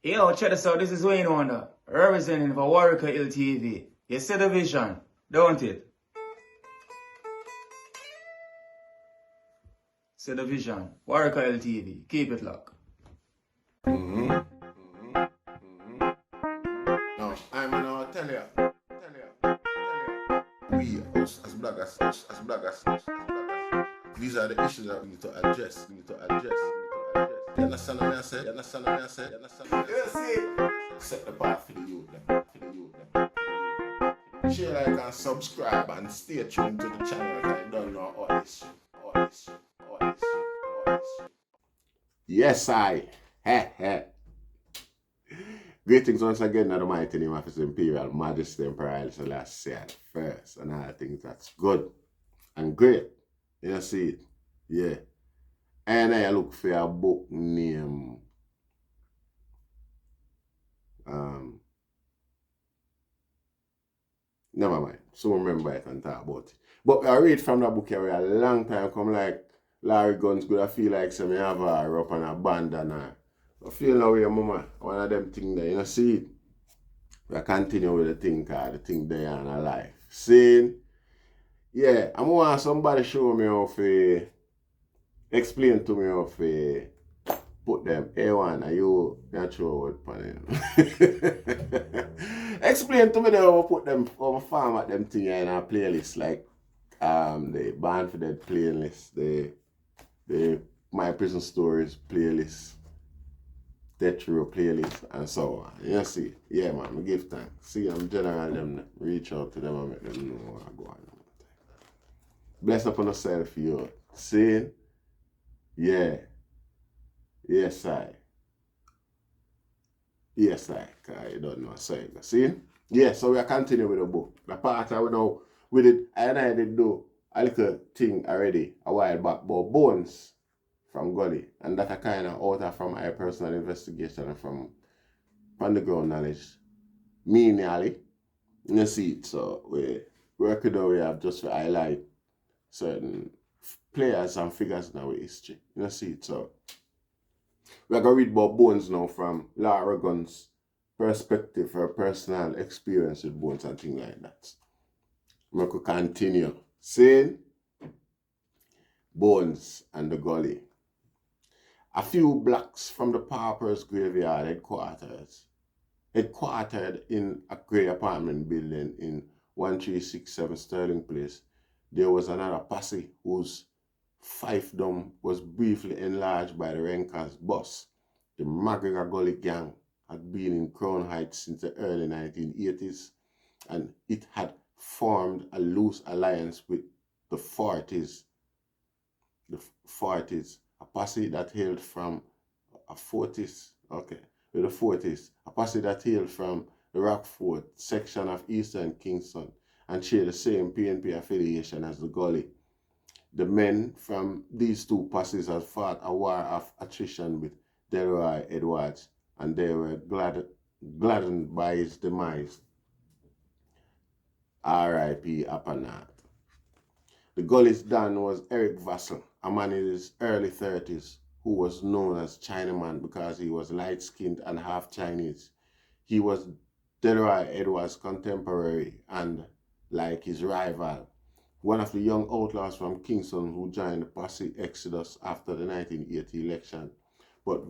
Yo, check this out. This is Wayne Wonder, representing for Warieka LTV. You see the vision, don't it? See the vision. Warieka LTV. Keep it locked. No, I'm gonna tell you. We as bloggers, these are the issues that we need to address. You understand what I said? You see? Set the path for the youth. Share, like, and subscribe and stay tuned to the channel because I don't know all this shit. Yes, I. Greetings once again, in the mighty name of His Imperial Majesty Emperor Selassie the First, and I think that's good and great. You see it? Yeah. And I look for a book named never mind. So remember it and talk about it. But I read from that book here a long time come like Larry Guns good. I feel like some have her up and a bandana. I feel now with your mama, one of them things there, you know, see it? We continue with the thing called the thing there in our life. See? Yeah, I want somebody show me how to explain to me how to put them A1 and you natural word panel. Explain to me how to put them how format them thing in a playlist like the Band for Dead playlist, the My Prison Stories playlist, Death Row playlist, and so on. You see? Yeah, man, I give thanks. See, I'm general them, reach out to them and make them know what I go on. Bless upon yourself, you. See? Yeah. Yes, I. Cause I don't know. See? Yeah, so we are continuing with the book. The part I know with it, and I did do a little thing already a while back about bones from Gully. And that I kind of out from my personal investigation and from underground knowledge. Me nearly. You see it. So we work with how we have just to highlight certain players and figures in our history. You see it. So we're going to read about Bones now from Lara Gun's perspective, her personal experience with Bones and things like that. We could continue. Saying Bones and the Gully. A few blocks from the Pauper's Graveyard headquartered in a grey apartment building in 1367 Sterling Place, there was another posse whose fiefdom was briefly enlarged by the Renka's boss. The McGregor Gully gang had been in Crown Heights since the early 1980s, and it had formed a loose alliance with the Forties. A posse that hailed from a Forties, a posse that hailed from the Rockford section of Eastern Kingston and shared the same PNP affiliation as the Gully. The men from these two posses had fought a war of attrition with Delroy Edwards, and they were gladdened by his demise. R.I.P. Apanat. The Gully's Don was Eric Vassell, a man in his early 30s who was known as Chinaman because he was light-skinned and half Chinese. He was Delroy Edwards' contemporary and, like his rival, one of the young outlaws from Kingston who joined the posse exodus after the 1980 election. But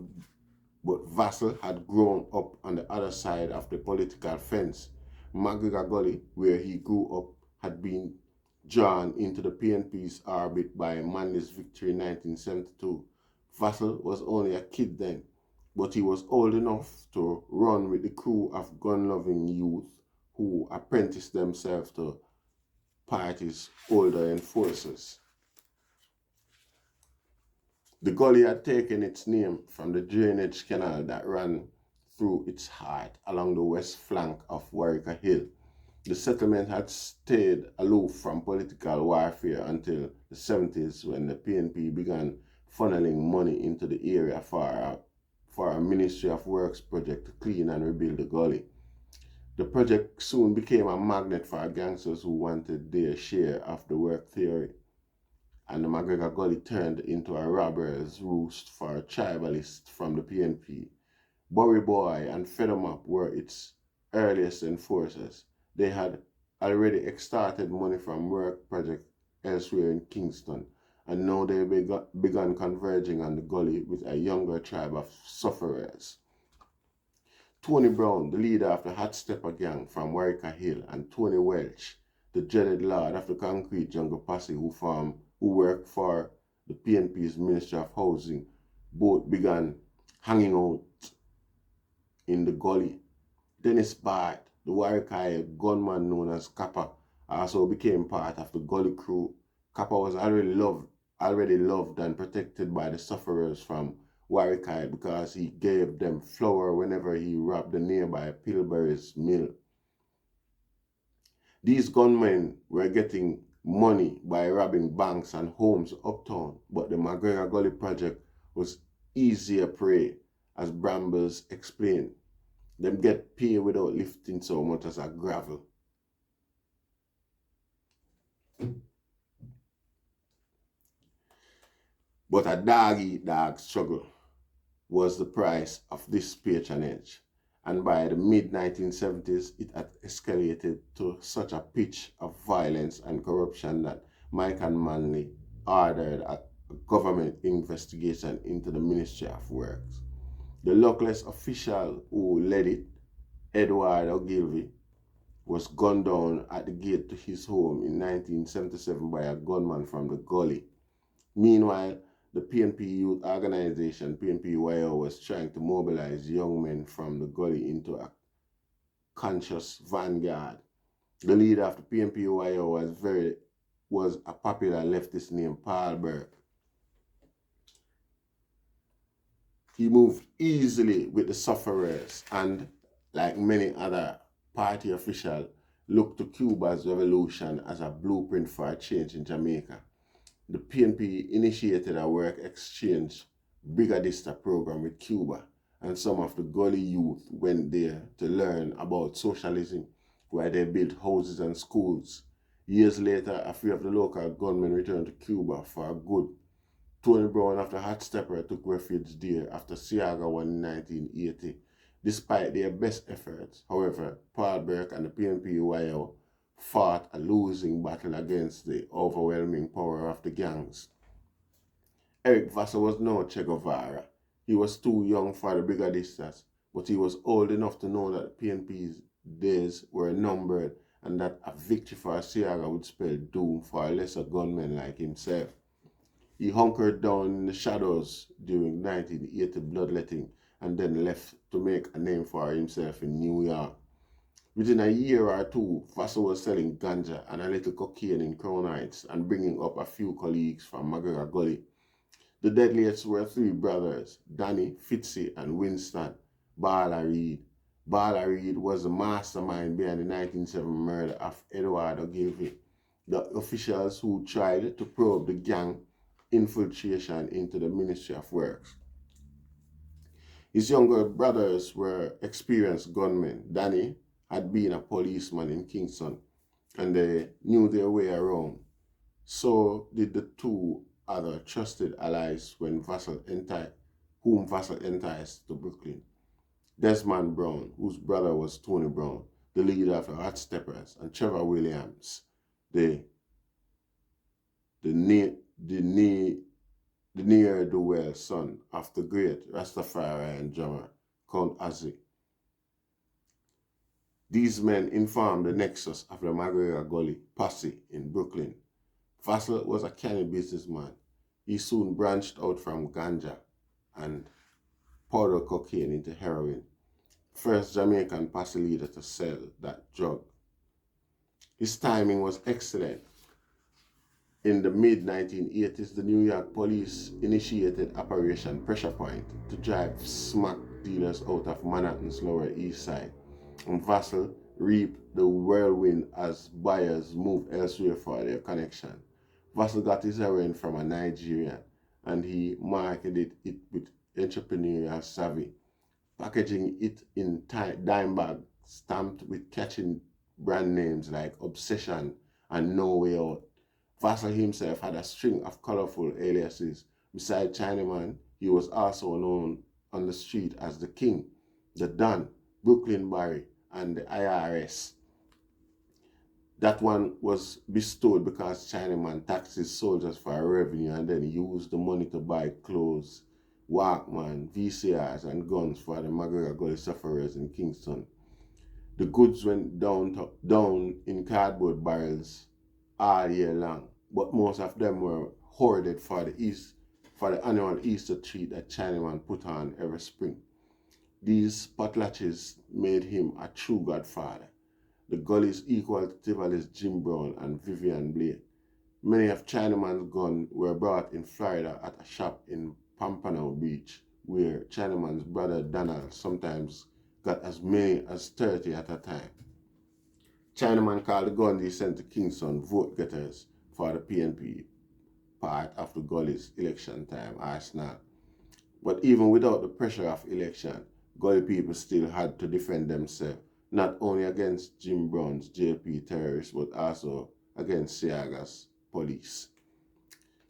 Vassell had grown up on the other side of the political fence. McGregor Gully, where he grew up, had been drawn into the PNP's orbit by Manley's victory in 1972. Vassell was only a kid then, but he was old enough to run with the crew of gun-loving youth who apprenticed themselves to party's older enforcers. The Gully had taken its name from the drainage canal that ran through its heart along the west flank of Warieka Hill. The settlement had stayed aloof from political warfare until the 70s when the PNP began funneling money into the area for a Ministry of Works project to clean and rebuild the Gully. The project soon became a magnet for gangsters who wanted their share of the work theory, and the McGregor Gully turned into a robber's roost for tribalists from the PNP. Bory Boy and Feathermap were its earliest enforcers. They had already extorted money from work projects elsewhere in Kingston, and now they began converging on the Gully with a younger tribe of sufferers. Tony Brown, the leader of the Hot Stepper gang from Warieka Hill, and Tony Welch, the dreaded lord of the Concrete Jungle Posse who worked for the PNP's Ministry of Housing, both began hanging out in the Gully. Dennis Bart, the Warieka gunman known as Kappa, also became part of the Gully crew. Kappa was already loved and protected by the sufferers from Warieka because he gave them flour whenever he robbed the nearby Pillsbury's mill. These gunmen were getting money by robbing banks and homes uptown, but the McGregor Gully project was easier prey, as Brambles explained. Them get paid without lifting so much as a gravel. But a dog-eat-dog struggle was the price of this patronage, and by the mid-1970s it had escalated to such a pitch of violence and corruption that Mike and Manley ordered a government investigation into the Ministry of Works. The luckless official who led it, Edward Ogilvy, was gunned down at the gate to his home in 1977 by a gunman from the Gully. Meanwhile, the PNP youth organization, PNP-YO, was trying to mobilize young men from the Gully into a conscious vanguard. The leader of the PNP-YO was a popular leftist named Paul Burke. He moved easily with the sufferers and, like many other party officials, looked to Cuba's revolution as a blueprint for a change in Jamaica. The PNP initiated a work exchange brigadista program with Cuba, and some of the Gully youth went there to learn about socialism, where they built houses and schools. Years later, a few of the local gunmen returned to Cuba for good. Tony Brown of the Hot Stepper took refuge there after Siaga won in 1980. Despite their best efforts, however, Paul Burke and the PNP-YO fought a losing battle against the overwhelming power of the gangs. Eric Vassar was no Che Guevara. He was too young for the brigadistas, but he was old enough to know that PNP's days were numbered and that a victory for Siaga would spell doom for a lesser gunman like himself. He hunkered down in the shadows during 1980 bloodletting and then left to make a name for himself in New York. Within a year or two, Vassar was selling ganja and a little cocaine in Crown Heights and bringing up a few colleagues from McGregor Gully. The deadliest were three brothers, Danny, Fitzy, and Winston Bala Reed. Bala Reed was the mastermind behind the 1970 murder of Edward Ogilvy. The officials who tried to probe the gang infiltration into the Ministry of Works. His younger brothers were experienced gunmen. Danny had been a policeman in Kingston, and they knew their way around. So did the two other trusted allies whom Vassar enticed to Brooklyn. Desmond Brown, whose brother was Tony Brown, the leader of the Hot Steppers, and Trevor Williams, the ne'er-do-well son of the great Rastafari and drummer Count Ozzy. These men informed the nexus of the McGregor Gully posse in Brooklyn. Vassar was a canny businessman. He soon branched out from ganja and powder cocaine into heroin, first Jamaican posse leader to sell that drug. His timing was excellent. In the mid-1980s, the New York police initiated Operation Pressure Point to drive smack dealers out of Manhattan's Lower East Side, and Vassar reaped the whirlwind as buyers moved elsewhere for their connection. Vassar got his heroin from a Nigerian, and he marketed it with entrepreneurial savvy, packaging it in dime bags stamped with catchy brand names like Obsession and No Way Out. Vassar himself had a string of colorful aliases. Besides Chinaman, he was also known on the street as the King. the Don, Brooklyn Barry, and the IRS. That one was bestowed because Chinaman taxed his soldiers for revenue and then used the money to buy clothes, Walkman, VCRs, and guns for the McGregor Gully sufferers in Kingston. The goods went down in cardboard barrels all year long, but most of them were hoarded for the annual Easter treat that Chinaman put on every spring. These potlatches made him a true godfather. The Gully's equal to Tivoli's Jim Brown and Vivian Blake. Many of Chinaman's guns were bought in Florida at a shop in Pompano Beach, where Chinaman's brother Donald sometimes got as many as 30 at a time. Chinaman called the guns he sent to Kingston vote getters for the PNP, part of the Gully's election time arsenal. But even without the pressure of election, Gully people still had to defend themselves, not only against Jim Brown's JP terrorists, but also against Seaga's police.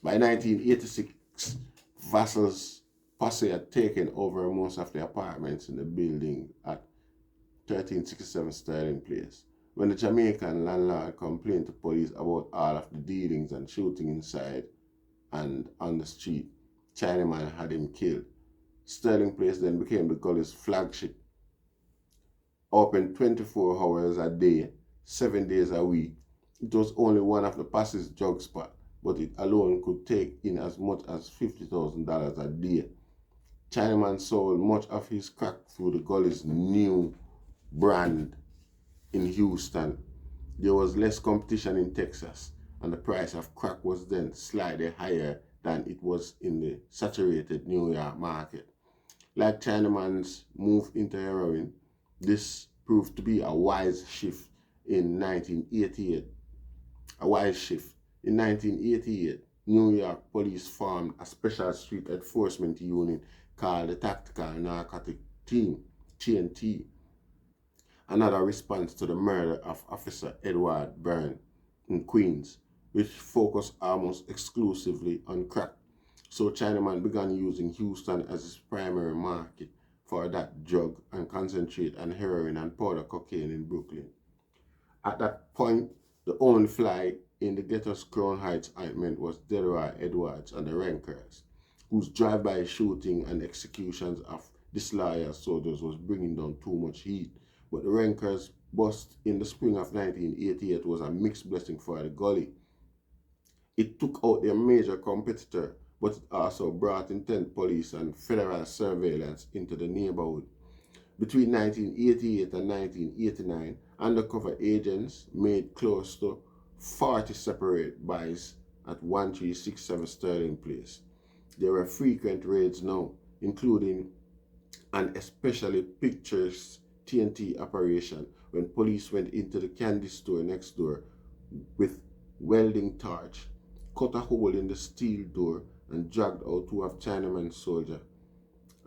By 1986, Vassal's posse had taken over most of the apartments in the building at 1367 Sterling Place. When the Jamaican landlord complained to police about all of the dealings and shooting inside and on the street, Chinaman had him killed. Sterling Place then became the Gully's flagship. Open 24 hours a day, 7 days a week, it was only one of the posse's drug spots, but it alone could take in as much as $50,000 a day. Chinaman sold much of his crack through the Gully's new brand in Houston. There was less competition in Texas, and the price of crack was then slightly higher than it was in the saturated New York market. Like Chinaman's move into heroin, this proved to be a wise shift in 1988. In 1988, New York police formed a special street enforcement unit called the Tactical Narcotic Team, TNT, another response to the murder of Officer Edward Byrne in Queens, which focused almost exclusively on crack. So Chinaman began using Houston as his primary market for that drug and concentrate on heroin and powder cocaine in Brooklyn. At that point, the only fly in the ghetto's Crown Heights ointment was Delroy Edwards and the Rankers, whose drive-by shooting and executions of disloyal soldiers was bringing down too much heat. But the Rankers' bust in the spring of 1988 was a mixed blessing for the Gully. It took out their major competitor, but it also brought intense police and federal surveillance into the neighborhood. Between 1988 and 1989, undercover agents made close to 40 separate buys at 1367 Sterling Place. There were frequent raids now, including an especially picturesque TNT operation when police went into the candy store next door with welding torch, cut a hole in the steel door, and dragged out two of Chinaman's soldiers.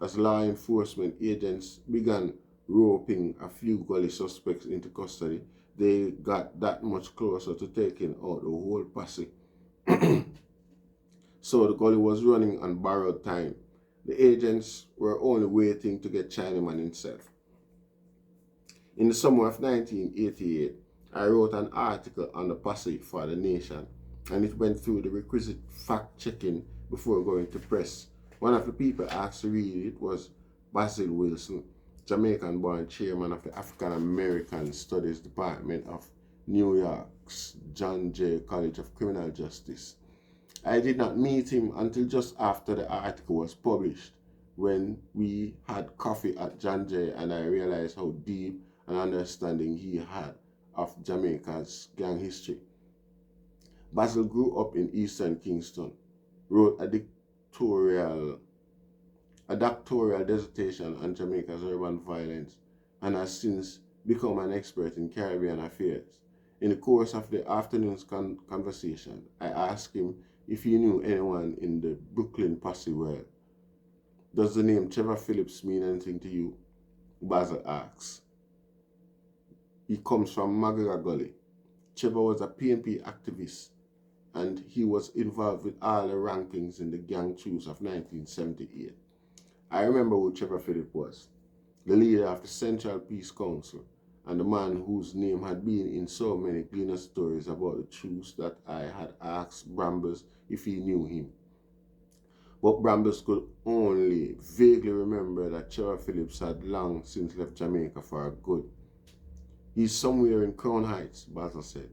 As law enforcement agents began roping a few Gully suspects into custody, they got that much closer to taking out the whole posse. So the Gully was running on borrowed time. The agents were only waiting to get Chinaman himself. In the summer of 1988, I wrote an article on the posse for The Nation, and it went through the requisite fact-checking before going to press. One of the people asked to read it was Basil Wilson, Jamaican-born chairman of the African American Studies Department of New York's John Jay College of Criminal Justice. I did not meet him until just after the article was published, when we had coffee at John Jay, and I realized how deep an understanding he had of Jamaica's gang history. Basil grew up in Eastern Kingston, wrote a doctoral dissertation on Jamaica's urban violence, and has since become an expert in Caribbean affairs. In the course of the afternoon's conversation, I asked him if he knew anyone in the Brooklyn posse world. Does the name Trevor Phillips mean anything to you? Basil asks. He comes from McGregor Gully. Trevor was a PNP activist, and he was involved with all the rankings in the gang truce of 1978. I remember who Trevor Phillips was. the leader of the Central Peace Council, and the man whose name had been in so many cleaner stories about the truth that I had asked Brambles if he knew him. But Brambles could only vaguely remember that Trevor Phillips had long since left Jamaica for good. He's somewhere in Crown Heights, Basil said.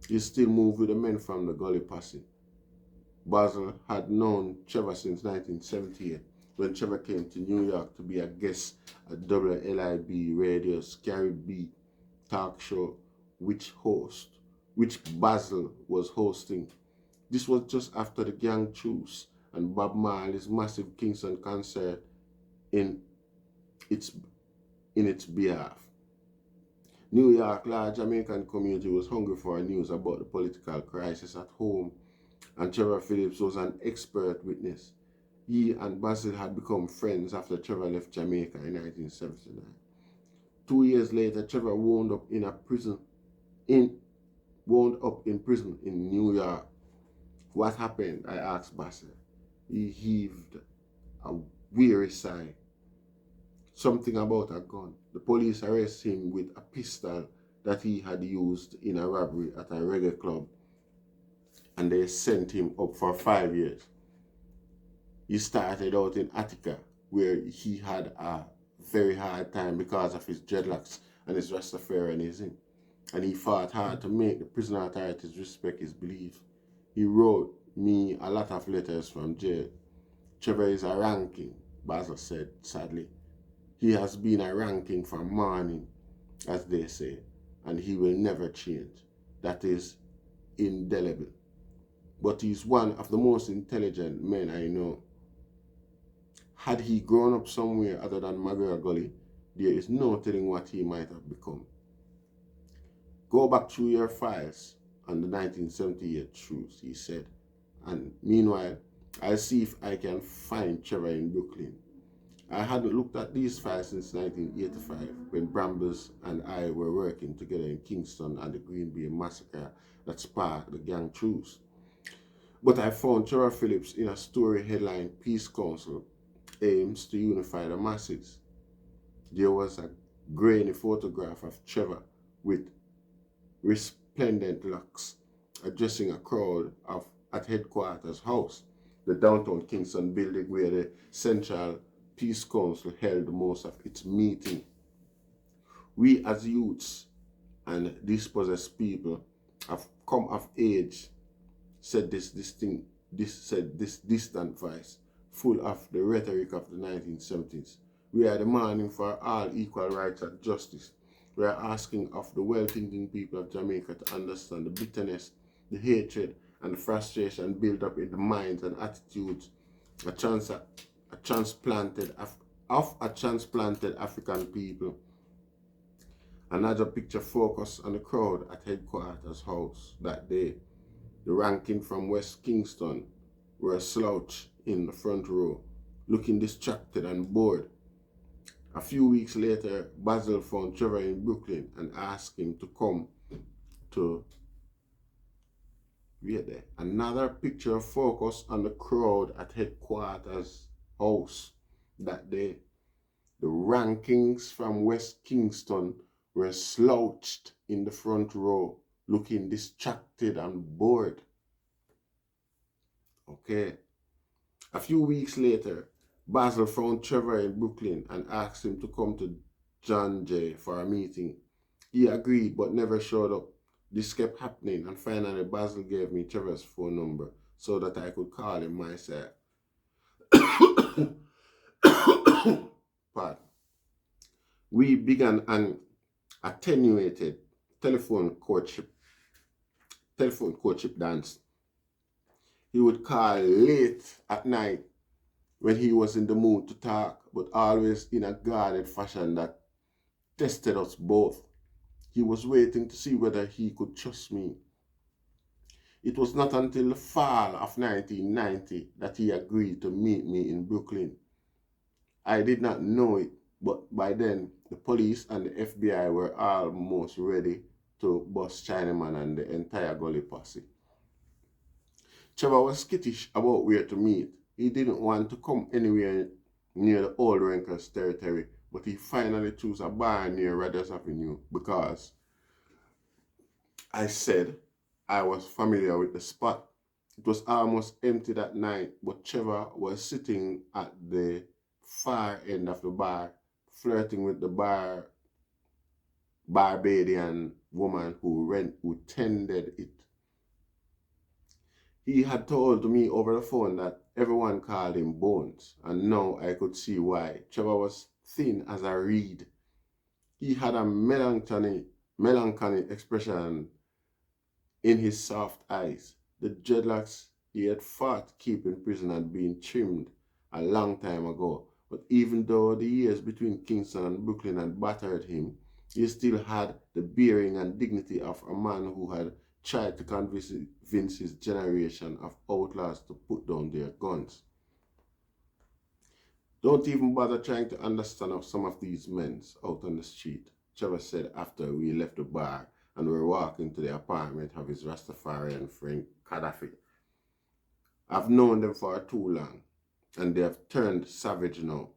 He still moved with the men from the Gully posse. Basil had known Trevor since 1978, when Trevor came to New York to be a guest at WLIB Radio's Caribbean talk show, which Basil was hosting. This was just after the gang truce and Bob Marley's massive Kingston concert in its behalf. New York large Jamaican community was hungry for news about the political crisis at home, and Trevor Phillips was an expert witness. He and Basil had become friends after Trevor left Jamaica in 1979. 2 years later, Trevor wound up in prison in New York. What happened? I asked Basil. He heaved a weary sigh. Something about a gun. The police arrested him with a pistol that he had used in a robbery at a reggae club, and they sent him up for 5 years. He started out in Attica, where he had a very hard time because of his dreadlocks and his Rastafarianism, and he fought hard to make the prison authorities respect his belief. He wrote me a lot of letters from jail. Trevor is a ranking, Basil said sadly. He has been a ranking from morning, as they say, and he will never change. That is indelible. But he's one of the most intelligent men I know. Had he grown up somewhere other than Magura Gully, there is no telling what he might have become. Go back through your files on the 1978 truce, he said, and meanwhile, I'll see if I can find Trevor in Brooklyn. I hadn't looked at these files since 1985, when Brambles and I were working together in Kingston and the Green Bay massacre that sparked the gang truce. But I found Trevor Phillips in a story headline, Peace Council aims to unify the masses. There was a grainy photograph of Trevor with resplendent locks addressing a crowd at Headquarters House, the downtown Kingston building where the Central Peace Council held most of its meeting. We as youths and dispossessed people have come of age, said this distant voice, full of the rhetoric of the 1970s. We are demanding for all equal rights and justice. We are asking of the well-thinking people of Jamaica to understand the bitterness, the hatred, and the frustration built up in the minds and attitudes of a transplanted African people. Another picture focused on the crowd at Headquarters House that day. The ranking from West Kingston were slouched in the front row, looking distracted and bored. A few weeks later, Basil found Trevor in Brooklyn and asked him to come to there. Another picture focused on the crowd at Headquarters House that day. The rankings from West Kingston were slouched in the front row, looking distracted and bored. Okay. A few weeks later, Basil found Trevor in Brooklyn and asked him to come to John Jay for a meeting. He agreed but never showed up. This kept happening, and finally Basil gave me Trevor's phone number so that I could call him myself. Pardon. We began an attenuated telephone courtship dance. He would call late at night when he was in the mood to talk, but always in a guarded fashion that tested us both. He was waiting to see whether he could trust me. It was not until the fall of 1990 that he agreed to meet me in Brooklyn. I did not know it, but by then the police and the FBI were almost ready to bust Chinaman and the entire Gully posse. Trevor was skittish about where to meet. He didn't want to come anywhere near the old Rankers territory but he finally chose a bar near Radders Avenue because I said I was familiar with the spot. It was almost empty that night, but Trevor was sitting at the far end of the bar, flirting with the Barbadian woman who tended it. He had told me over the phone that everyone called him Bones, and now I could see why. Trevor was thin as a reed. He had a melancholy expression in his soft eyes. The dreadlocks he had fought to keep in prison had been trimmed a long time ago, but even though the years between Kingston and Brooklyn had battered him, he still had the bearing and dignity of a man who had tried to convince his generation of outlaws to put down their guns. Don't even bother trying to understand some of these men out on the street, Trevor said after we left the bar and were walking to the apartment of his Rastafarian friend Gaddafi. I've known them for too long, and they have turned savage now.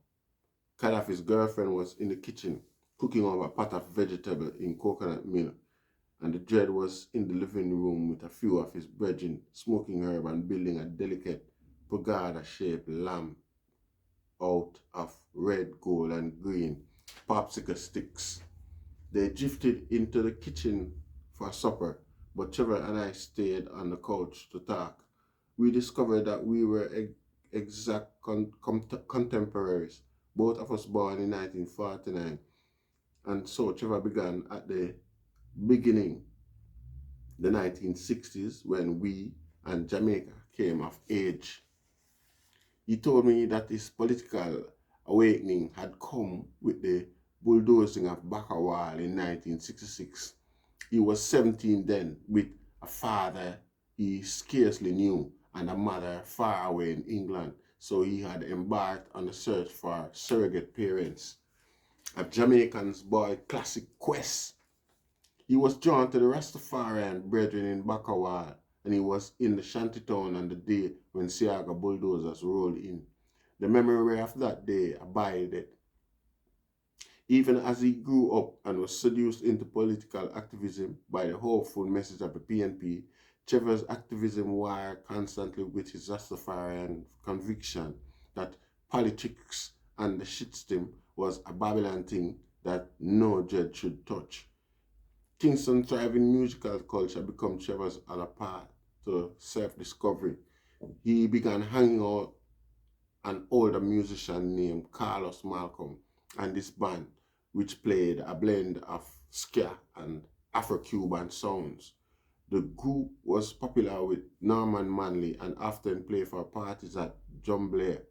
Gaddafi's girlfriend was in the kitchen, cooking up a pot of vegetable in coconut milk, and the dread was in the living room with a few of his brethren, smoking herb and building a delicate pagoda-shaped lamp out of red, gold, and green popsicle sticks. They drifted into the kitchen for supper, but Trevor and I stayed on the couch to talk. We discovered that we were exact contemporaries, both of us born in 1949. And so Trevor began at the beginning, the 1960s, when we and Jamaica came of age. He told me that his political awakening had come with the bulldozing of Betrayal in 1966. He was 17 then, with a father he scarcely knew and a mother far away in England, so he had embarked on a search for surrogate parents. A Jamaican's boy classic quest. He was drawn to the Rastafarian brethren in Betrayal, and he was in the shantytown on the day when Siaga bulldozers rolled in. The memory of that day abided. Even as he grew up and was seduced into political activism by the hopeful message of the PNP, Trevor's activism wired constantly with his Rastafarian conviction that politics and the shitstem was a Babylon thing that no dread should touch. Kingston's thriving musical culture became Trevor's other path to self-discovery. He began hanging out an older musician named Carlos Malcolm and this band, which played a blend of ska and Afro-Cuban sounds. The group was popular with Norman Manley and often played for parties at John Blair,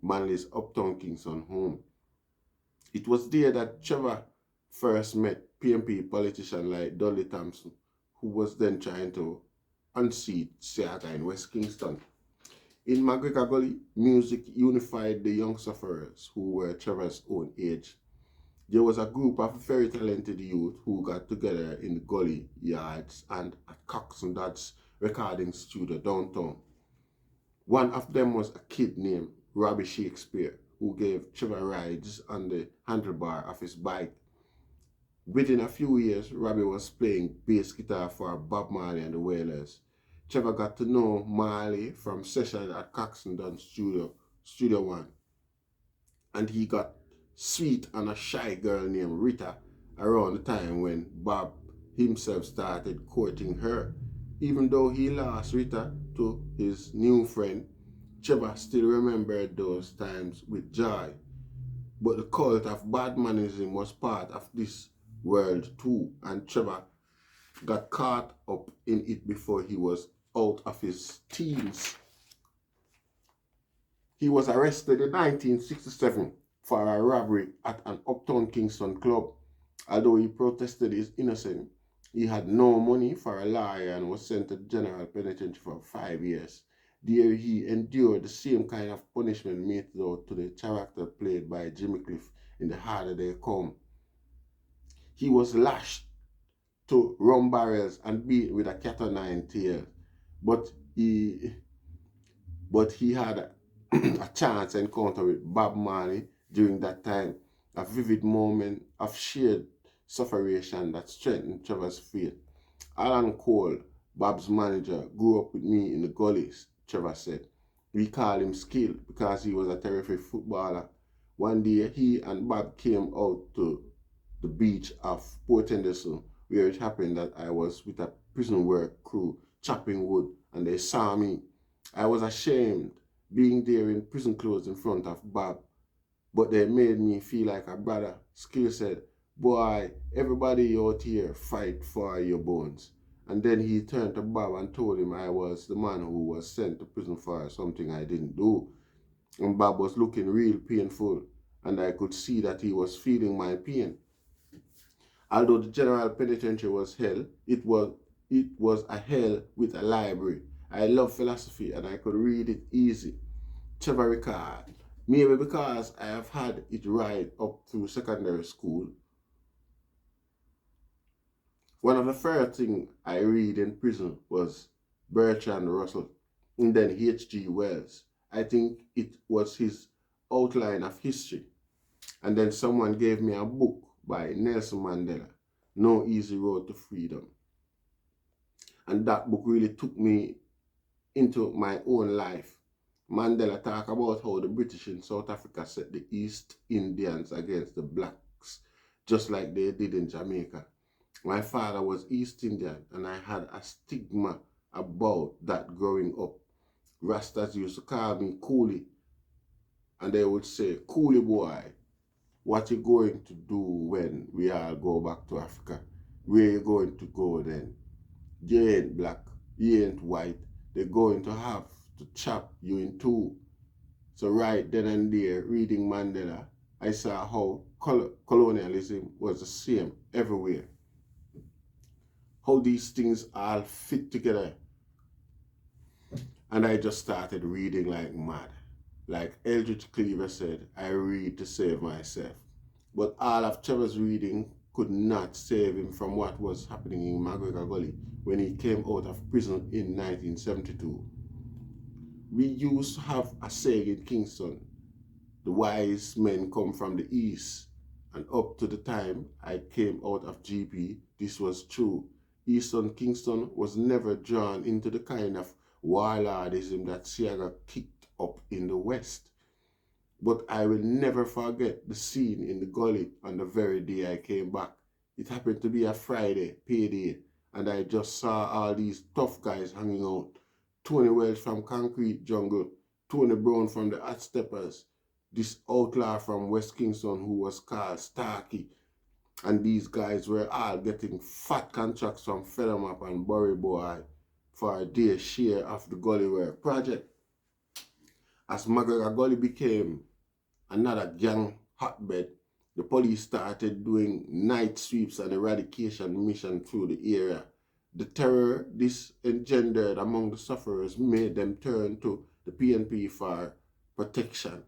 Manley's uptown Kingston home. It was there that Trevor first met PNP politicians like Dudley Thompson, who was then trying to unseat Seattle in West Kingston. In Warieka Gully, music unified the young sufferers who were Trevor's own age. There was a group of very talented youth who got together in the Gully yards and at Cox and Dodd's recording studio downtown. One of them was a kid named Robbie Shakespeare, who gave Trevor rides on the handlebar of his bike. Within a few years, Robbie was playing bass guitar for Bob Marley and the Wailers. Trevor got to know Marley from sessions at Cox and Dodd Studio One, and he got sweet on a shy girl named Rita around the time when Bob himself started courting her. Even though he lost Rita to his new friend, Trevor still remembered those times with joy. But the cult of badmanism was part of this world too, and Trevor got caught up in it before he was out of his teens. He was arrested in 1967 for a robbery at an uptown Kingston club. Although he protested his innocence, he had no money for a lawyer and was sent to general penitentiary for 5 years. There he endured the same kind of punishment meted out to the character played by Jimmy Cliff in The Harder They Come. He was lashed to rum barrels and beaten with a cat o' nine tails, but he had a chance encounter with Bob Marley during that time. a vivid moment of shared sufferation that strengthened Trevor's faith. Alan Cole, Bob's manager, grew up with me in the gullies, Trevor said. We called him Skill because he was a terrific footballer. One day, he and Bob came out to the beach of Port Henderson, where it happened that I was with a prison work crew chopping wood, and they saw me. I was ashamed being there in prison clothes in front of Bob, but they made me feel like a brother. Skill said, boy, everybody out here fight for your bones. And then he turned to Bob and told him I was the man who was sent to prison for something I didn't do. And Bob was looking real painful, and I could see that he was feeling my pain. Although the general penitentiary was hell, it was a hell with a library. I love philosophy and I could read it easy. Trevor recalled, maybe because I have had it right up through secondary school. One of the first things I read in prison was Bertrand Russell and then H.G. Wells. I think it was his outline of history. And then someone gave me a book by Nelson Mandela, No Easy Road to Freedom. And that book really took me into my own life. Mandela talked about how the British in South Africa set the East Indians against the blacks, just like they did in Jamaica. My father was East Indian, and I had a stigma about that growing up. Rastas used to call me Coolie, and they would say, Coolie boy, what you going to do when we all go back to Africa? Where you going to go then? You ain't black, you ain't white. They're going to have to chop you in two. So right then and there, reading Mandela, I saw how colonialism was the same everywhere. How these things all fit together. And I just started reading like mad. Like Eldridge Cleaver said, I read to save myself. But all of Trevor's reading could not save him from what was happening in McGregor Gully when he came out of prison in 1972. We used to have a saying in Kingston, the wise men come from the east. And up to the time I came out of GP, this was true. Eastern Kingston was never drawn into the kind of warlordism that Siaga kicked up in the west. But I will never forget the scene in the gully on the very day I came back. It happened to be a Friday, payday, and I just saw all these tough guys hanging out. Tony Welch from Concrete Jungle, Tony Brown from the Hot Steppers, this outlaw from West Kingston who was called Starkey, and these guys were all getting fat contracts from Feathermap and Burry Boy for their share of the Gully Work project. As McGregor Gully became another gang hotbed, the police started doing night sweeps and eradication mission through the area. The terror this engendered among the sufferers made them turn to the PNP for protection,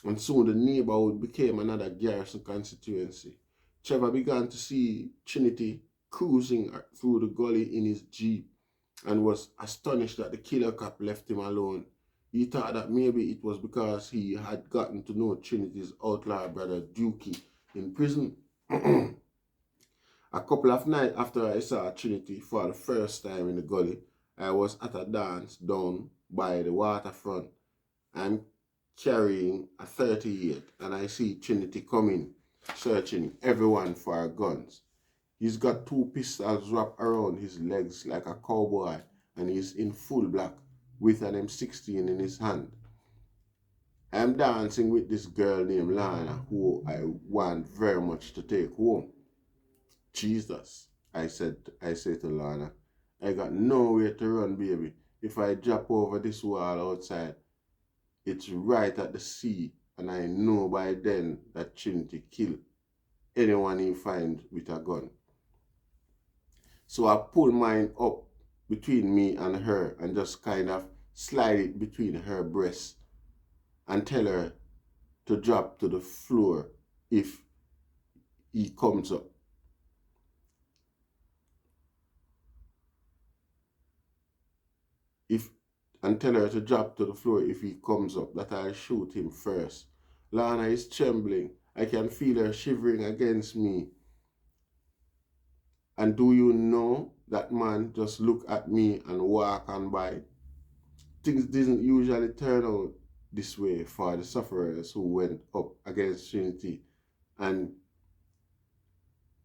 and soon the neighborhood became another garrison constituency. Trevor began to see Trinity cruising through the gully in his Jeep and was astonished that the killer cop left him alone. He thought that maybe it was because he had gotten to know Trinity's outlaw brother Dukey in prison. A couple of nights after I saw Trinity for the first time in the gully, I was at a dance down by the waterfront. I'm carrying a 38 and I see Trinity coming, searching everyone for guns. He's got two pistols wrapped around his legs like a cowboy, and he's in full black with an M16 in his hand. I'm dancing with this girl named Lana who I want very much to take home. Jesus, I say to Lana, I got nowhere to run, baby. If I drop over this wall outside, it's right at the sea, and I know by then that Trinity killed anyone he finds with a gun. So I pull mine up between me and her and just kind of slide it between her breasts and tell her to drop to the floor if he comes up. And tell her to drop to the floor if he comes up, that I'll shoot him first. Lana is trembling. I can feel her shivering against me. And do you know that man just look at me and walk on by? Things didn't usually turn out this way for the sufferers who went up against Trinity and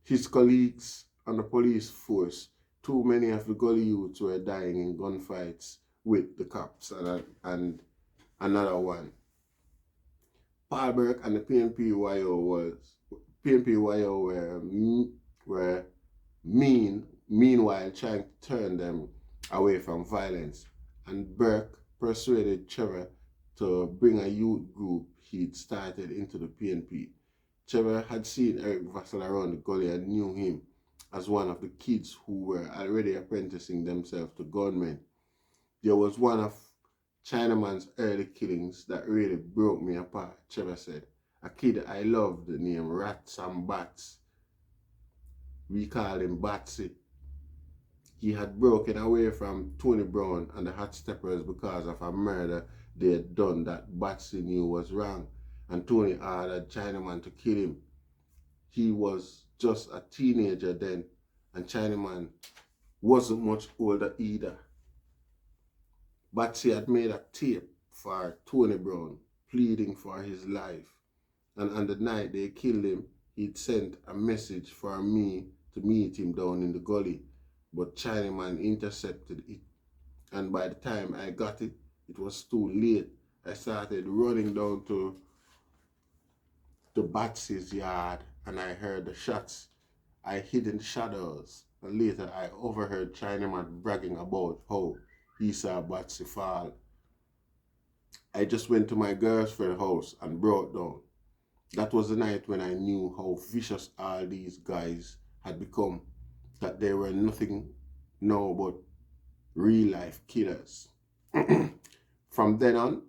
his colleagues on the police force. Too many of the Gully youths were dying in gunfights with the cops and another one. Paul Burke and the PNP-YO were meanwhile trying to turn them away from violence. And Burke persuaded Trevor to bring a youth group he'd started into the PNP. Trevor had seen Eric Vassal around the gully and knew him as one of the kids who were already apprenticing themselves to gunmen. There was one of Chinaman's early killings that really broke me apart, Trevor said. A kid I loved named Rats and Bats. We called him Batsy. He had broken away from Tony Brown and the Hot Steppers because of a murder they had done that Batsy knew was wrong, and Tony ordered Chinaman to kill him. He was just a teenager then, and Chinaman wasn't much older either. Batsy had made a tape for Tony Brown, pleading for his life, and on the night they killed him, he'd sent a message for me to meet him down in the gully, but Chinaman intercepted it, and by the time I got it, it was too late. I started running down to Batsy's yard, and I heard the shots. I hid in the shadows, and later I overheard Chinaman bragging about how he saw Batsy fall. I just went to my girlfriend's house and broke down. That was the night when I knew how vicious all these guys had become, that they were nothing now but real-life killers. From then on,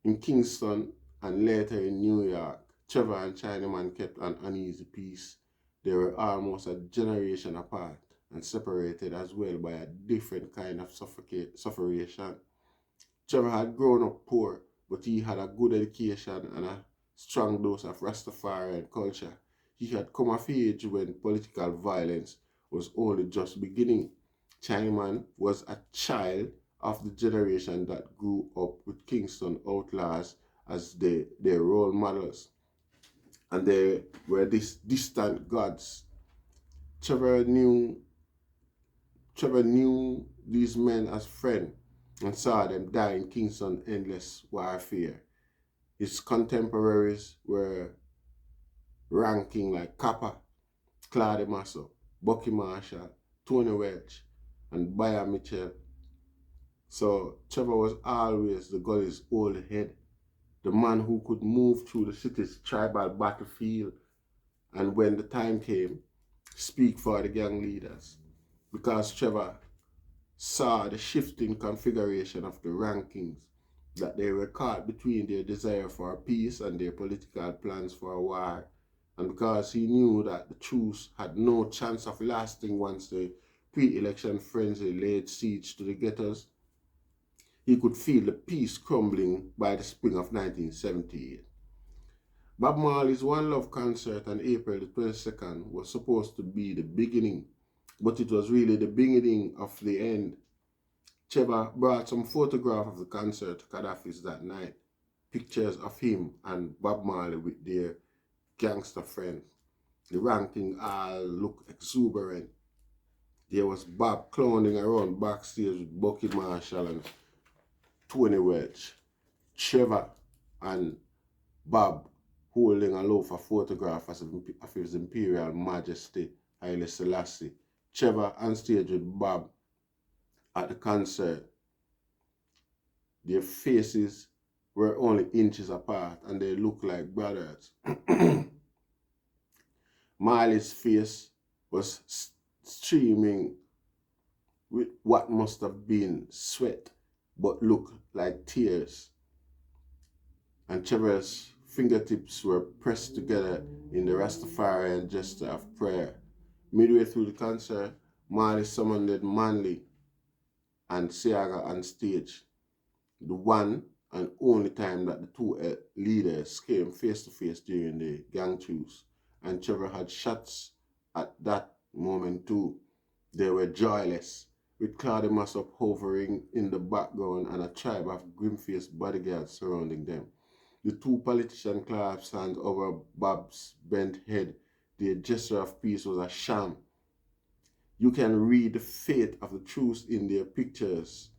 in Kingston and later in New York, Trevor and Chinaman kept an uneasy peace. They were almost a generation apart and separated as well by a different kind of suffocation. Trevor had grown up poor, but he had a good education and a strong dose of Rastafari culture. He had come of age when political violence was only just beginning. Chinaman was a child of the generation that grew up with Kingston outlaws as their role models, and they were these distant gods. Trevor knew these men as friends and saw them die in Kingston's endless warfare. His contemporaries were ranking like Kappa, Claude Masso, Bucky Marshall, Tony Welch, and Bayer Mitchell. So Trevor was always the gully's old head, the man who could move through the city's tribal battlefield and when the time came, speak for the gang leaders. Because Trevor saw the shifting configuration of the rankings, that they were caught between their desire for peace and their political plans for a war, and because he knew that the truce had no chance of lasting once the pre-election frenzy laid siege to the ghettos, he could feel the peace crumbling by the spring of 1978. Bob Marley's One Love concert on April the 22nd was supposed to be the beginning, but it was really the beginning of the end. Trevor brought some photographs of the concert to Gaddafi's that night, pictures of him and Bob Marley with their gangster friends. The ranking all looked exuberant. There was Bob clowning around backstage with Bucky Marshall and Tony Welch. Trevor and Bob holding a loaf of photographs of His Imperial Majesty Haile Selassie. Trevor on stage with Bob at the concert. Their faces were only inches apart and they looked like brothers. Marley's face was streaming with what must have been sweat but looked like tears. And Trevor's fingertips were pressed together in the Rastafarian gesture of prayer. Midway through the concert, Marley summoned Manley and Seaga on stage. The one and only time that the two leaders came face to face during the gang truce. And Trevor had shots at that moment too. They were joyless, with Claude Massop hovering in the background and a tribe of grim-faced bodyguards surrounding them. The two politicians clasped hands over Bob's bent head. Their gesture of peace was a sham. You can read the fate of the truce in their pictures,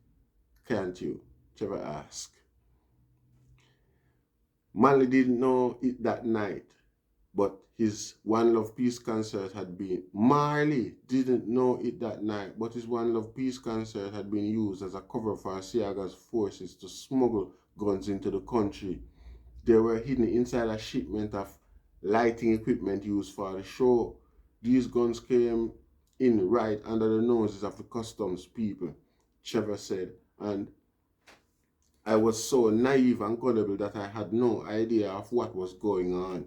can't you? Trevor asked. Manley didn't know it that night, but his One Love Peace concert had been... Marley didn't know it that night, but his One Love Peace concert had been used as a cover for Siaga's forces to smuggle guns into the country. They were hidden inside a shipment of lighting equipment used for the show. These guns came in right under the noses of the customs people, Trevor said, and I was so naive and gullible that I had no idea of what was going on.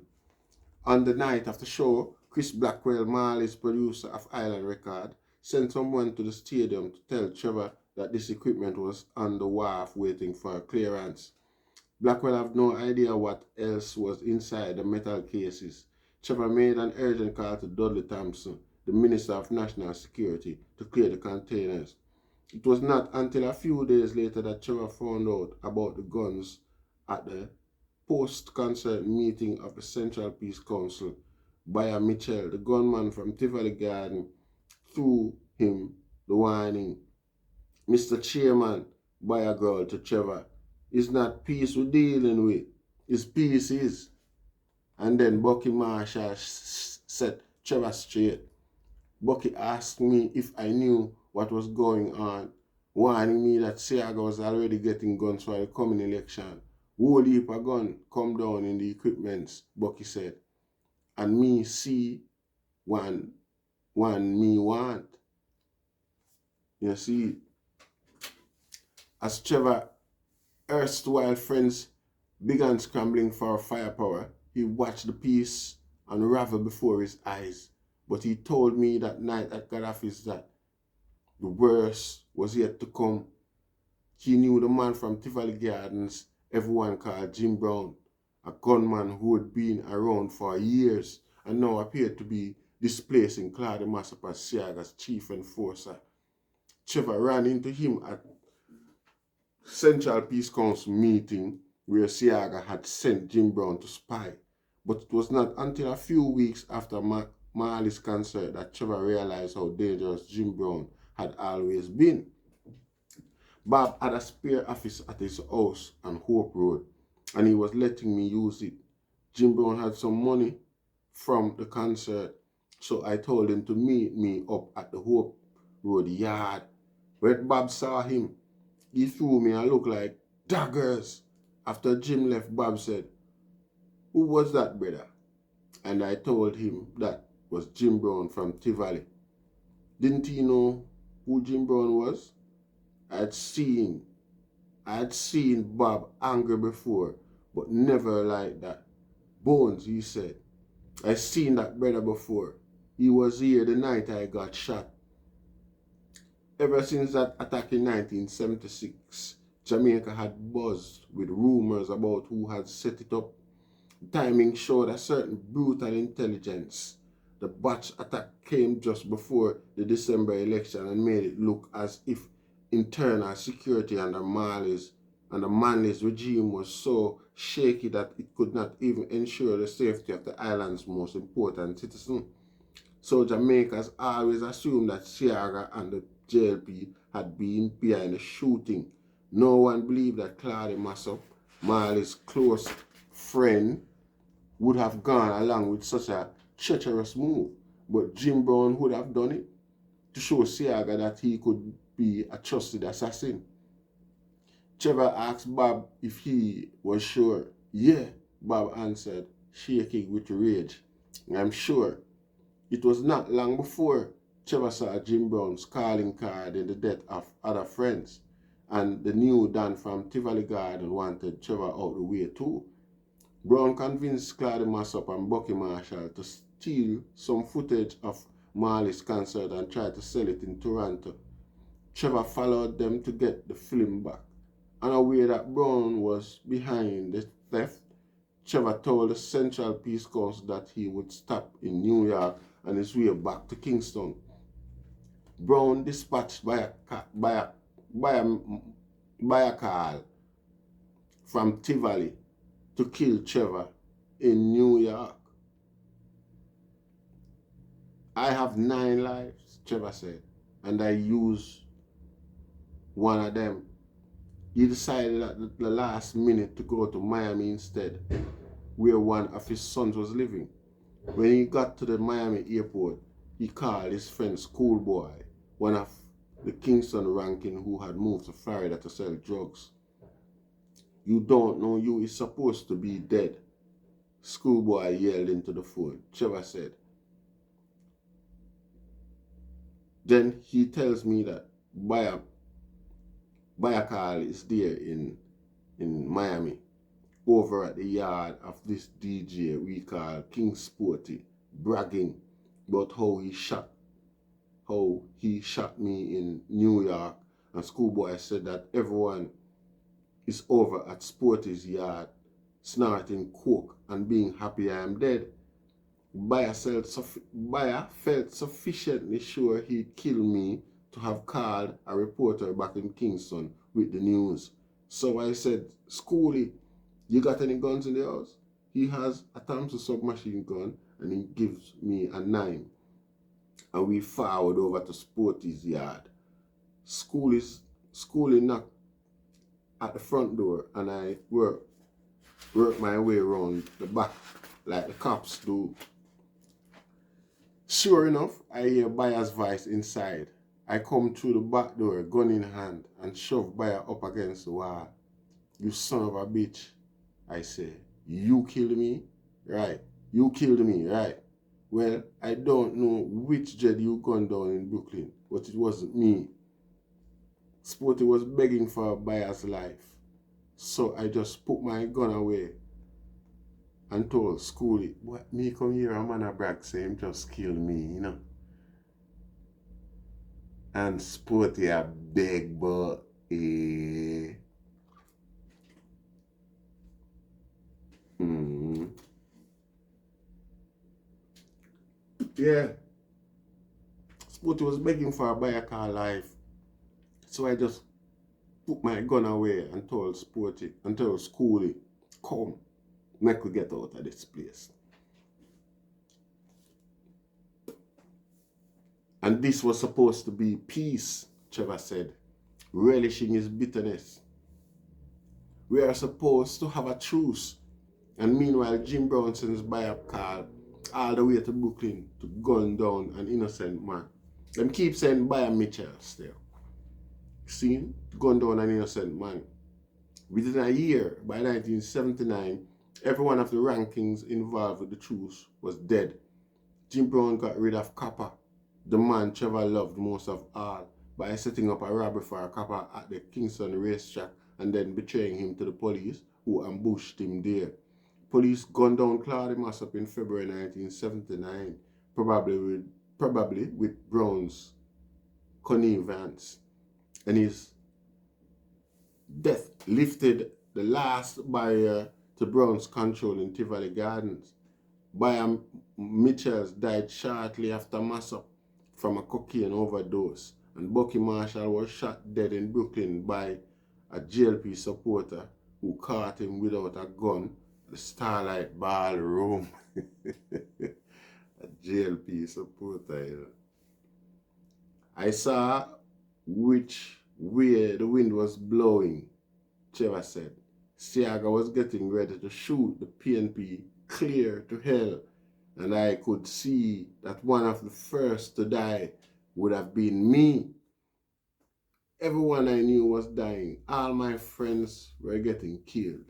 On the night of the show, Chris Blackwell, Marley's producer of Island Record, sent someone to the stadium to tell Trevor that this equipment was on the wharf waiting for clearance. Blackwell had no idea what else was inside the metal cases. Trevor made an urgent call to Dudley Thompson, the Minister of National Security, to clear the containers. It was not until a few days later that Trevor found out about the guns at the post-concert meeting of the Central Peace Council. Bayer Mitchell, the gunman from Tivoli Garden, threw him the warning. Mr. Chairman, Bayer growled to Trevor, it's not peace we're dealing with, it's pieces. And then Bucky Marshall set Trevor straight. Bucky asked me if I knew what was going on, warning me that Siaga was already getting guns for the coming election. Whole heap of gun come down in the equipments, Bucky said. And me see one me want. You see, as Trevor erstwhile friends began scrambling for firepower, he watched the peace unravel before his eyes. But he told me that night at Gaddafi's that the worst was yet to come. He knew the man from Tivoli Gardens everyone called Jim Brown, a gunman who had been around for years and now appeared to be displacing Claude Massop as Siaga's chief enforcer. Trevor ran into him at Central Peace Council meeting where Siaga had sent Jim Brown to spy. But it was not until a few weeks after Marley's concert that Trevor realized how dangerous Jim Brown had always been. Bob had a spare office at his house on Hope Road, and he was letting me use it. Jim Brown had some money from the concert, so I told him to meet me up at the Hope Road yard. When Bob saw him, he threw me a look like daggers. After Jim left, Bob said, "Who was that, brother?" And I told him that was Jim Brown from Tivoli. Didn't he know who Jim Brown was? I had seen Bob angry before, but never like that. "Bones," he said. "I seen that brother before. He was here the night I got shot." Ever since that attack in 1976, Jamaica had buzzed with rumors about who had set it up. Timing showed a certain brutal intelligence. The botch attack came just before the December election and made it look as if internal security under Manley's regime was so shaky that it could not even ensure the safety of the island's most important citizen. So Jamaicans always assumed that Siaga and the JLP had been behind the shooting. No one believed that Claude Massop, Marley's close friend, would have gone along with such a treacherous move. But Jim Brown would have done it to show Siaga that he could be a trusted assassin. Trevor asked Bob if he was sure. "Yeah," Bob answered, shaking with rage. "I'm sure." It was not long before Trevor saw Jim Brown's calling card in the death of other friends, and the new Don from Tivoli Garden wanted Trevor out the way too. Brown convinced Claude Massop and Bucky Marshall to steal some footage of Marley's concert and try to sell it in Toronto. Trevor followed them to get the film back, unaware that Brown was behind the theft, Trevor told the Central Peace Council that he would stop in New York on his way back to Kingston. Brown dispatched by a car from Tivoli to kill Trevor in New York. I have 9 lives, Trevor said, and I use one of them. He decided at the last minute to go to Miami instead, where one of his sons was living. When he got to the Miami airport, he called his friend Schoolboy, one of the Kingston ranking who had moved to Florida to sell drugs. "You don't know you is supposed to be dead," Schoolboy yelled into the phone, Trevor said. Then he tells me that Warieka is there in Miami, over at the yard of this DJ we call King Sporty, bragging about how he shot me in New York. And Schoolboy said that everyone is over at Sporty's yard snorting coke and being happy I am dead. Bayer felt sufficiently sure he'd kill me to have called a reporter back in Kingston with the news. So I said, "Schoolie, you got any guns in the house?" He has a Thompson submachine gun and he gives me a 9. And we forward over to Sporty's yard. Schoolie knocked at the front door and I work my way around the back like the cops do. Sure enough, I hear Bayer's voice inside. I come through the back door, gun in hand, and shove Bayer up against the wall. "You son of a bitch," I say. "You killed me? Right. You killed me, right? Well, I don't know which jet you gunned down in Brooklyn, but it wasn't me." Sporty was begging for Bayer's life, so I just put my gun away and told Schoolie, "What, me come here, a man a brag say him just kill me, you know." And Sporty a beg, but yeah. Sporty was begging for a Warieka life, so I just put my gun away and told Schoolie, "Come, make we get out of this place." And this was supposed to be peace, Trevor said, relishing his bitterness. "We are supposed to have a truce." And meanwhile, Jim Brown sends Bayer car all the way to Brooklyn to gun down an innocent man. Them keep saying Bayer Mitchell still. See, gun down an innocent man. Within a year, by 1979, every one of the rankings involved with the truce was dead. Jim Brown got rid of Copper, the man Trevor loved most of all, by setting up a robbery for a copper at the Kingston racetrack and then betraying him to the police, who ambushed him there. Police gunned down Claude Massop in February 1979, probably with Brown's connivance, and his death lifted the last barrier to Brown's control in Tivoli Gardens. Bayer Mitchells died shortly after Massop from a cocaine overdose, and Bucky Marshall was shot dead in Brooklyn by a JLP supporter who caught him without a gun at the Starlight Ballroom. A JLP supporter, you know. I saw which way the wind was blowing, Trevor said. Seaga was getting ready to shoot the PNP clear to hell, and I could see that one of the first to die would have been me. Everyone I knew was dying. All my friends were getting killed.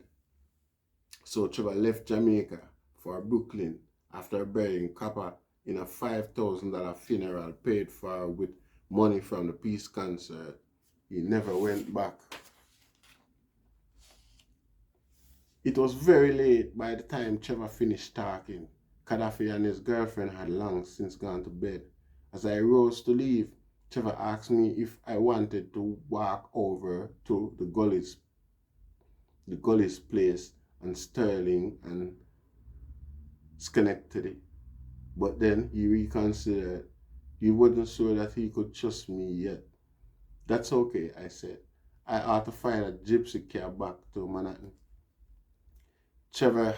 So Trevor left Jamaica for Brooklyn after burying Copper in a $5,000 funeral paid for with money from the peace concert. He never went back. It was very late by the time Trevor finished talking. Gaddafi and his girlfriend had long since gone to bed. As I rose to leave, Trevor asked me if I wanted to walk over to the Gully's the Gully's place and Sterling and Schenectady. But then he reconsidered. He wasn't sure that he could trust me yet. That's okay, I said. I ought to find a gypsy cab back to Manhattan. Trevor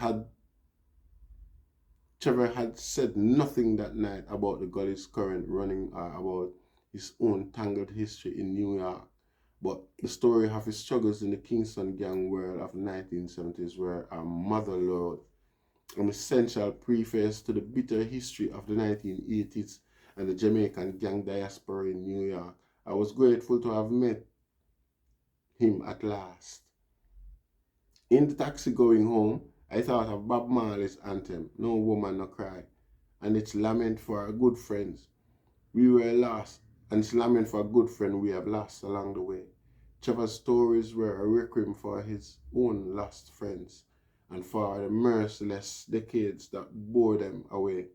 had said nothing that night about the Gully's current running or about his own tangled history in New York. But the story of his struggles in the Kingston gang world of the 1970s were a motherlode, an essential preface to the bitter history of the 1980s and the Jamaican gang diaspora in New York. I was grateful to have met him at last. In the taxi going home, I thought of Bob Marley's anthem, No Woman No Cry, and its lament for our good friends. We were lost, and its lament for a good friend we have lost along the way. Trevor's stories were a requiem for his own lost friends and for the merciless decades that bore them away.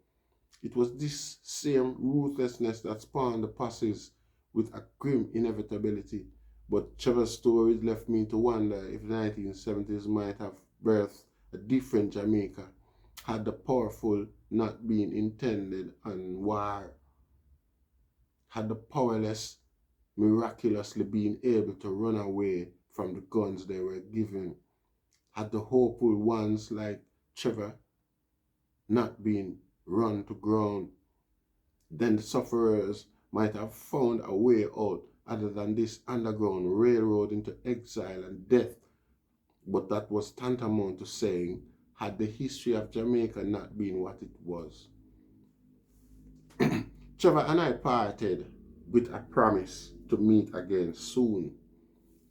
It was this same ruthlessness that spawned the posses with a grim inevitability. But Trevor's stories left me to wonder if the 1970s might have birthed a different Jamaica had the powerful not been intended on war, had the powerless miraculously been able to run away from the guns they were given, had the hopeful ones like Trevor not been run to ground, then the sufferers might have found a way out other than this underground railroad into exile and death. But that was tantamount to saying, had the history of Jamaica not been what it was. Trevor and I parted with a promise to meet again soon.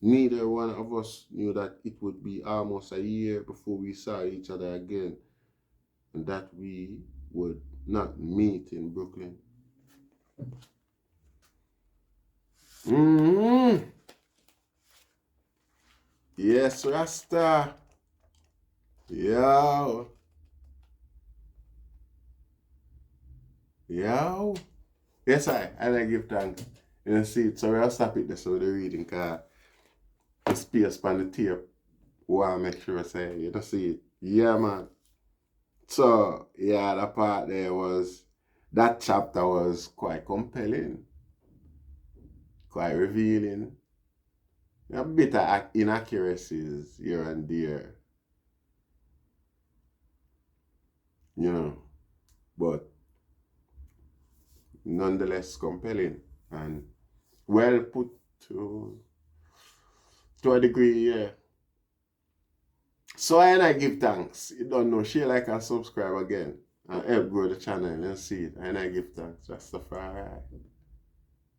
Neither one of us knew that it would be almost a year before we saw each other again, and that we would not meet in Brooklyn. Yes, Rasta. Yo. Yes, I give thanks. You see it, so I'll stop it there so the reading, because the space on the tape, want to make sure I say, you don't see it. Yeah, man. So, yeah, that part there was, that chapter was quite compelling, quite revealing. A bit of inaccuracies here and there, but nonetheless compelling and well put to a degree, yeah. So I give thanks. You don't know, share, like, and subscribe again and help grow the channel and see it. And I give thanks. Rastafari.